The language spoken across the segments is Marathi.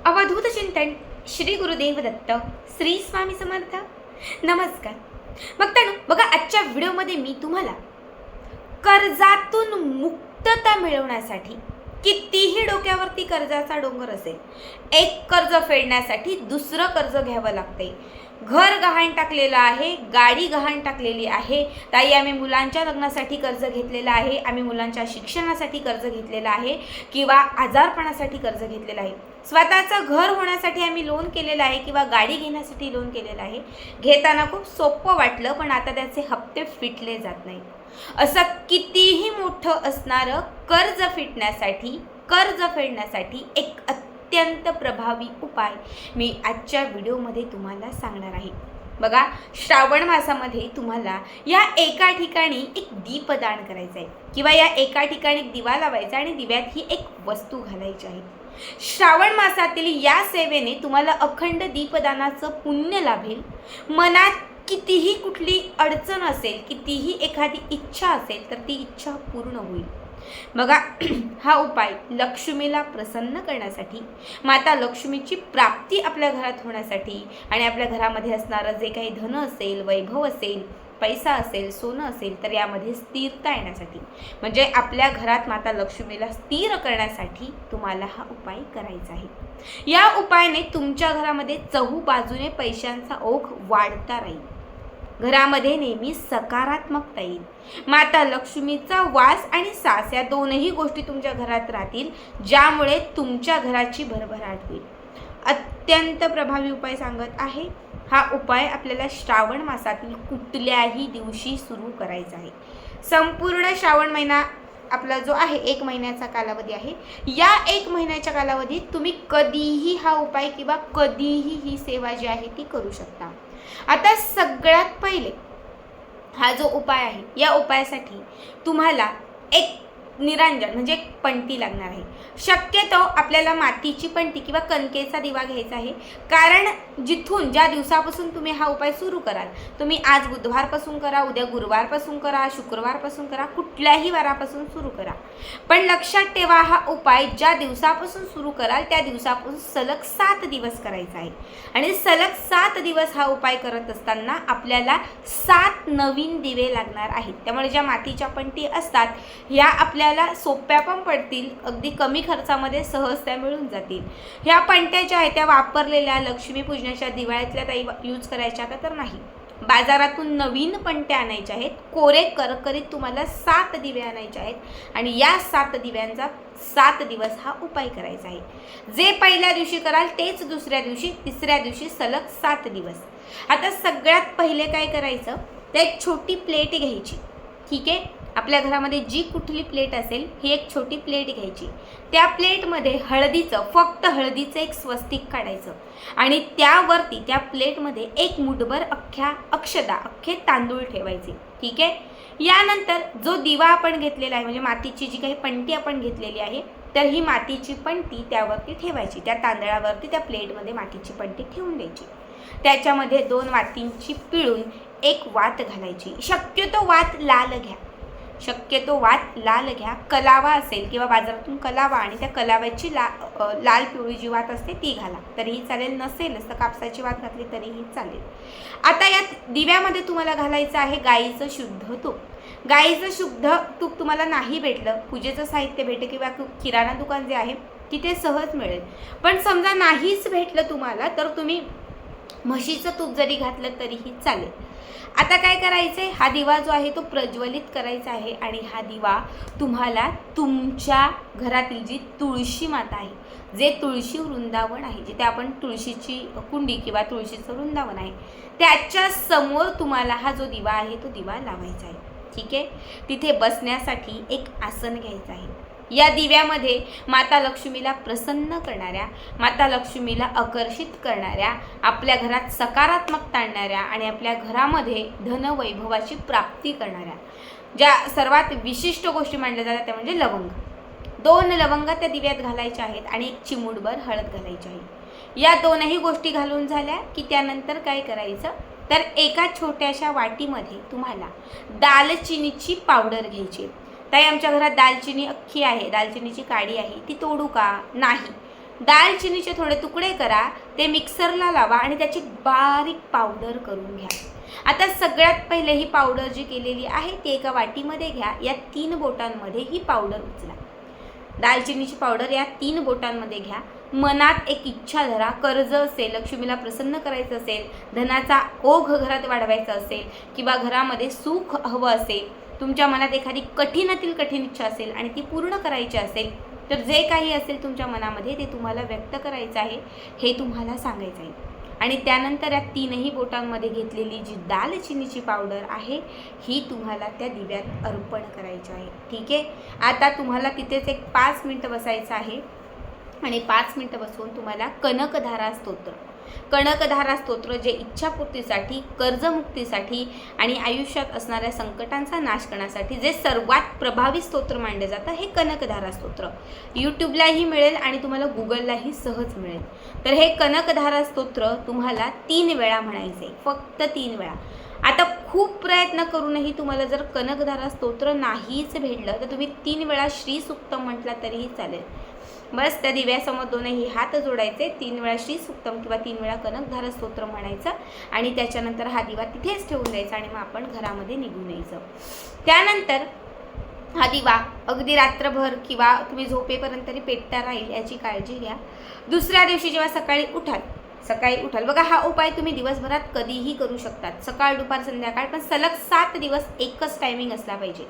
अवधूत चिंतन श्री गुरुदेव दत्त श्री स्वामी समर्थ. नमस्कार भक्तांनो, बघा आजच्या व्हिडिओमध्ये मी तुम्हाला कर्जातून मुक्तता मिळवण्यासाठी, कितीही डोक्यावरती कर्जाचा डोंगर असेल, एक कर्ज फेडण्यासाठी दुसरं कर्ज घ्यावं लागते. घर गहाण टाकलेलं आहे, गाडी गहाण टाकलेली आहे. ताई आम्ही मुलांच्या लग्नासाठी कर्ज घेतलेलं आहे, आम्ही मुलांच्या शिक्षणासाठी कर्ज घेतलेलं आहे, किंवा आजारपणासाठी कर्ज घेतलेलं आहे. स्वतःचं घर होण्यासाठी आम्ही लोन केलेलं आहे किंवा गाडी घेण्यासाठी लोन केलेलं आहे. घेताना खूप सोपं वाटलं, पण आता त्याचे हप्ते फिटले जात नाही. असं कितीही मोठं असणारं कर्ज फेडण्यासाठी एक अत्यंत प्रभावी उपाय मी आजच्या व्हिडिओमध्ये तुम्हाला सांगणार आहे. बघा, श्रावण मासामध्ये तुम्हाला या एका ठिकाणी एक दीपदान करायचं आहे, किंवा या एका ठिकाणी दिवा लावायचा आणि दिव्यात ही एक वस्तू घालायची आहे. श्रावण मासातील या सेवेने तुम्हाला अखंड दीपदानाचं पुण्य लाभेल. मनात कितीही कुठली अडचण असेल, कितीही एखादी इच्छा असेल, तर ती इच्छा पूर्ण होईल. बघा, हा उपाय लक्ष्मीला प्रसन्न करण्यासाठी, माता लक्ष्मीची प्राप्ती आपल्या घरात होण्यासाठी, आणि आपल्या घरामध्ये असणारं जे काही धन असेल, वैभव असेल, पैसा असेल, सोनं असेल, तर यामध्ये स्थिरता येण्यासाठी, म्हणजे आपल्या घरात माता लक्ष्मीला स्थिर करण्यासाठी तुम्हाला हा उपाय करायचा आहे. या उपायाने तुमच्या घरामध्ये चहूबाजूने पैशांचा ओघ वाढता राहील. घरामध्ये नेहमी सकारात्मकता येईल. माता लक्ष्मीचा वास आणि सास या दोनही गोष्टी तुमच्या घरात राहतील, ज्यामुळे तुमच्या घराची भरभराट होईल. अत्यंत प्रभावी उपाय सांगत आहे. हा उपाय आपल्याला श्रावण मासातील कुठल्याही दिवशी सुरू करायचा आहे. संपूर्ण श्रावण महिना आपला जो आहे 1 महिन्याचा कालावधी आहे. या 1 महिन्याच्या कालावधीत तुम्ही कधीही हा उपाय किंवा कधीही ही सेवा जी आहे ती करू शकता. आता सगळ्यात पहिले हा जो उपाय आहे, या उपायासाठी तुम्हाला एक निरांजन म्हणजे एक पणती लागणार आहे. शक्यतो आपल्याला मातीची पणती किंवा कणकेचा दिवा घ्यायचा आहे, कारण जिथून ज्या दिवसापासून तुम्ही हा उपाय सुरू कराल, तुम्ही आज बुधवारपासून करा, उद्या गुरुवारपासून करा, शुक्रवारपासून करा, कुठल्याही वारापासून सुरू करा. पण लक्षात ठेवा, हा उपाय ज्या दिवसापासून सुरू कराल त्या दिवसापासून सलग 7 दिवस करायचा आहे. आणि सलग 7 दिवस हा उपाय करत असताना आपल्याला 7 नवीन दिवे लागणार आहेत. त्यामुळे ज्या मातीच्या पणती असतात ह्या आपल्याला सोप्या पण पडतील, अगदी कमी खर्चामध्ये सहज त्या मिळून जातील. ह्या पणत्या ज्या आहेत त्या वापरलेल्या लक्ष्मीपूजनाच्या दिवाळीतल्या काही यूज करायच्या का, तर नाही. बाजारातून नवीन पणत्या आणायच्या आहेत. कोरे करकरीत तुम्हाला 7 दिवे आणायचे आहेत, आणि या 7 दिव्यांचा 7 दिवस हा उपाय करायचा आहे. जे पहिल्या दिवशी कराल तेच दुसऱ्या दिवशी, तिसऱ्या दिवशी, सलग 7 दिवस. आता सगळ्यात पहिले काय करायचं, तर एक छोटी प्लेट घ्यायची. ठीक आहे, आपल्या घरामध्ये जी कुठली प्लेट असेल ही एक छोटी प्लेट घ्यायची. त्या प्लेटमध्ये फक्त हळदीचं एक स्वस्तिक काढायचं, आणि त्यावरती त्या प्लेटमध्ये एक मुठभर अख्खे तांदूळ ठेवायचे. ठीक आहे, यानंतर जो दिवा आपण घेतलेला आहे, म्हणजे मातीची जी काही पणती आपण घेतलेली आहे, तर ही मातीची पणती त्यावरती ठेवायची. त्या तांदळावरती त्या प्लेटमध्ये मातीची पणती ठेवून द्यायची. त्याच्यामध्ये 2 वातींची पिळून एक वात घालायची. शक्यतो वात लाल घ्या. कलावा असेल किंवा बाजारातून कलावा, आणि त्या कलाव्याची लाल पिवळी जी वात असते ती घाला तरीही चालेल, नसेलच तर कापसाची वात घातली तरीही चालेल. आता यात दिव्यामध्ये तुम्हाला घालायचं आहे गाईचं शुद्ध तूप. गाईचं शुद्ध तूप तुम्हाला नाही भेटलं, पूजेचं साहित्य भेटेल किंवा किराणा दुकान जे आहे तिथे सहज मिळेल. पण समजा नाहीच भेटलं तुम्हाला, तर तुम्ही म्हशीचं तूप जरी घातलं तरीही चालेल. आता काय करायचं आहे, हा दिवा जो आहे तो प्रज्वलित करायचा आहे, आणि हा दिवा तुम्हाला तुमच्या घरातील जी तुळशी माता आहे, जे तुळशी वृंदावन आहे, जिथे आपण तुळशीची कुंडी किंवा तुळशीचं वृंदावन आहे, त्याच्या समोर तुम्हाला हा जो दिवा आहे तो दिवा लावायचा आहे. ठीक आहे, तिथे बसण्यासाठी एक आसन घ्यायचं आहे. या दिव्यामध्ये माता लक्ष्मीला प्रसन्न करणाऱ्या, माता लक्ष्मीला आकर्षित करणाऱ्या, आपल्या घरात सकारात्मकता आणणाऱ्या, आणि आपल्या घरामध्ये धनवैभवाची प्राप्ती करणाऱ्या ज्या सर्वात विशिष्ट गोष्टी मानल्या जातात त्या म्हणजे लवंग. 2 लवंगा त्या दिव्यात घालायच्या आहेत, आणि एक चिमूटभर हळद घालायची आहे. या 2ही गोष्टी घालून झाल्या की त्यानंतर काय करायचं, तर एका छोट्याशा वाटीमध्ये तुम्हाला दालचिनीची पावडर घ्यायची. ताई आमच्या घरात दालचिनी अख्खी आहे, दालचिनीची काडी आहे, ती तोडू का? नाही, दालचिनीचे थोडे तुकडे करा, ते मिक्सरला लावा आणि त्याची बारीक पावडर करून घ्या. आता सगळ्यात पहिले ही पावडर जी केलेली आहे ती एका वाटीमध्ये घ्या. या 3 बोटांमध्ये ही पावडर उचला. दालचिनीची पावडर या 3 बोटांमध्ये घ्या. मनात एक इच्छा धरा. कर्ज असेल, लक्ष्मीला प्रसन्न करायचं असेल, धनाचा ओघ घरात वाढवायचा असेल किंवा घरामध्ये सुख हवं असेल, तुमच्या मनात एखादी कठीणातील कठीण इच्छा असेल आणि ती पूर्ण करायची असेल, तर जे काही असेल तुमच्या मनामध्ये ते तुम्हाला व्यक्त करायचं आहे, हे तुम्हाला सांगायचं आहे. आणि त्यानंतर या 3ही बोटांमध्ये घेतलेली जी दालचिनीची पावडर आहे ही तुम्हाला त्या दिव्यात अर्पण करायची आहे. ठीक आहे. आता तुम्हाला तिथेच एक 5 मिनिटं बसायचं आहे आणि 5 मिनिटं बसून तुम्हाला कनकधारा स्तोत्र जे इच्छापूर्तीसाठी, कर्जमुक्तीसाठी आणि आयुष्यात असणाऱ्या संकटांचा नाश करण्यासाठी जे सर्वात प्रभावी स्तोत्र मानले जातं हे कनकधारा स्तोत्र यूट्यूबलाही मिळेल आणि तुम्हाला गुगललाही सहज मिळेल. तर हे कनकधारा स्तोत्र तुम्हाला 3 वेळा म्हणायचे, फक्त 3 वेळा. आता खूप प्रयत्न करूनही तुम्हाला जर कनकधारा स्तोत्र नाहीच भेटलं तर तुम्ही 3 वेळा श्री सुक्तम म्हटला तरीही चालेल. बस त्या दिव्यासमोर 2ही हात जोडायचे, 3 वेळा श्री सुक्तम किंवा 3 वेळा कनकधारा स्तोत्र म्हणायचं आणि त्याच्यानंतर हा दिवा तिथेच ठेवून द्यायचा आणि मग आपण घरामध्ये निघून यायचं. त्यानंतर हा दिवा अगदी रात्रभर किंवा तुम्ही झोपेपर्यंत तरी पेटता राहील याची काळजी घ्या. दुसऱ्या दिवशी जेव्हा सकाळी उठाल बघा, हा उपाय तुम्ही दिवसभरात कधीही करू शकतात, सकाळ दुपार संध्याकाळ, पण सलग 7 दिवस एकच टायमिंग असला पाहिजे.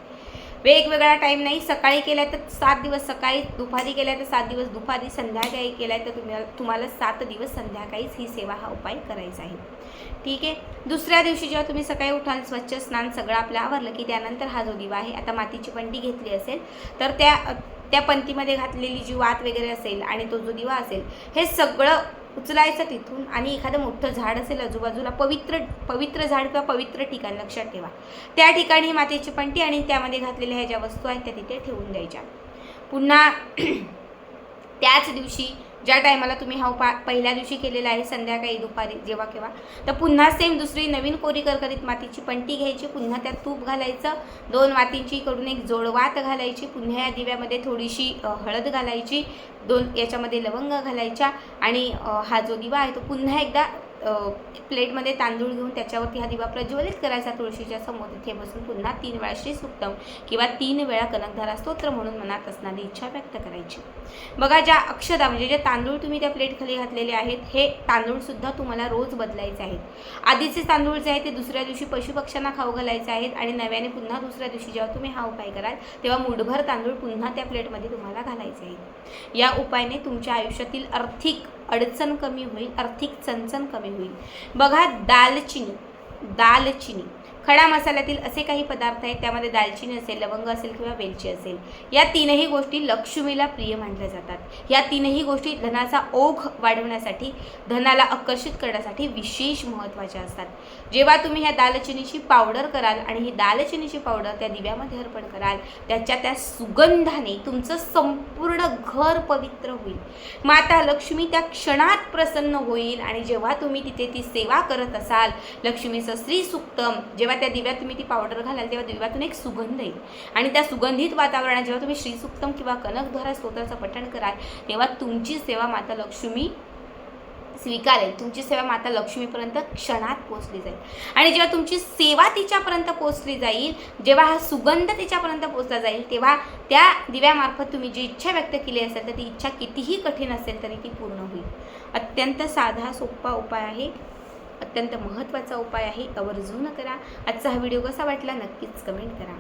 वेगवेगळा टाईम नाही. सकाळी केला तर 7 दिवस सकाळी, दुपारी केला तर 7 दिवस दुपारी, संध्याकाळी केला तर तुम्हाला 7 दिवस संध्याकाळीच ही सेवा, हा उपाय करायचा आहे. ठीक आहे. दुसऱ्या दिवशी जेव्हा तुम्ही सकाळी उठाल, स्वच्छ स्नान सगळं आपलं आवरलं की त्यानंतर हा जो दिवा आहे, आता मातीची पंटी घेतली असेल तर त्या पंतीमध्ये घातलेली जी वात वगैरे असेल आणि तो जो दिवा असेल हे सगळं उचलायचं तिथून आणि एखादं मोठं झाड असेल आजूबाजूला, पवित्र झाड किंवा पवित्र ठिकाण लक्षात ठेवा, त्या ठिकाणी मातीची पंटी आणि त्यामध्ये घातलेल्या ह्या ज्या वस्तू आहेत त्या तिथे ठेवून द्यायच्या. पुन्हा त्याच दिवशी ज्या टायमाला तुम्ही हा उपाय पहिल्या दिवशी केलेला आहे, संध्याकाळी दुपारी जेव्हा केव्हा, तर पुन्हा सेम दुसरी नवीन कोरी करकरीत मातीची पंटी घ्यायची, पुन्हा त्यात तूप घालायचं, 2 वातींची कडून एक जोडवात घालायची, पुन्हा या दिव्यामध्ये थोडीशी हळद घालायची, 2 याच्यामध्ये लवंग घालायच्या आणि हा जो दिवा आहे तो पुन्हा एकदा प्लेटमध्ये तांदूळ घेऊन त्याच्यावरती हा दिवा प्रज्वलित करायचा तुळशीच्या समोर. तिथे बसून पुन्हा 3 वेळा श्री सुक्तम किंवा 3 वेळा कनकधारा स्तोत्र म्हणून मनात असणारी इच्छा व्यक्त करायची. बघा, ज्या अक्षता म्हणजे जे तांदूळ तुम्ही त्या प्लेट खाली घातलेले आहेत हे तांदूळसुद्धा तुम्हाला रोज बदलायचे आहेत. आधीचे तांदूळ जे आहेत ते दुसऱ्या दिवशी पशुपक्ष्यांना खाऊ घालायचे आहेत आणि नव्याने पुन्हा दुसऱ्या दिवशी जेव्हा तुम्ही हा उपाय कराल तेव्हा मुठभर तांदूळ पुन्हा त्या प्लेटमध्ये तुम्हाला घालायचे आहेत. या उपायाने तुमच्या आयुष्यातील आर्थिक अडचण कमी होईल, आर्थिक चणचण कमी होईल. बघा, दालचिनी खडा मसाल्यातील असे काही पदार्थ आहेत, त्यामध्ये दालचिनी असेल, लवंग असेल किंवा वेलची असेल, या 3ही गोष्टी लक्ष्मीला प्रिय मानल्या जातात. या 3ही गोष्टी धनाचा ओघ वाढवण्यासाठी, धनाला आकर्षित करण्यासाठी विशेष महत्त्वाच्या असतात. जेव्हा तुम्ही ह्या दालचिनीची पावडर कराल आणि ही दालचिनीची पावडर त्या दिव्यामध्ये अर्पण कराल, त्या सुगंधाने तुमचं संपूर्ण घर पवित्र होईल. माता लक्ष्मी त्या क्षणात प्रसन्न होईल आणि जेव्हा तुम्ही तिथे ती सेवा करत असाल, लक्ष्मीचं श्री सुक्तम जेव्हा त्या दिव्यात तुम्ही ती पावडर घालाल तेव्हा दिव्यातून एक सुगंध येईल आणि त्या सुगंधित वातावरणात जेव्हा तुम्ही श्री सुक्तम किंवा कनकधारा स्तोत्राचं पठण कराल तेव्हा तुमची सेवा माता लक्ष्मी स्वीकारेल. तुमची सेवा माता लक्ष्मीपर्यंत क्षणात पोहोचली जाईल आणि जेव्हा तुमची सेवा तिच्यापर्यंत पोहोचली जाईल, जेव्हा हा सुगंध तिच्यापर्यंत पोहोचला जाईल, तेव्हा त्या दिव्यामार्फत तुम्ही जी इच्छा व्यक्त केली असेल तर ती इच्छा कितीही कठीण असेल तरी ती पूर्ण होईल. अत्यंत साधा सोपा उपाय आहे, अत्यंत महत्त्वाचा उपाय आहे. आवर्जून करा. आजचा हा व्हिडिओ कसा वाटला नक्कीच कमेंट करा.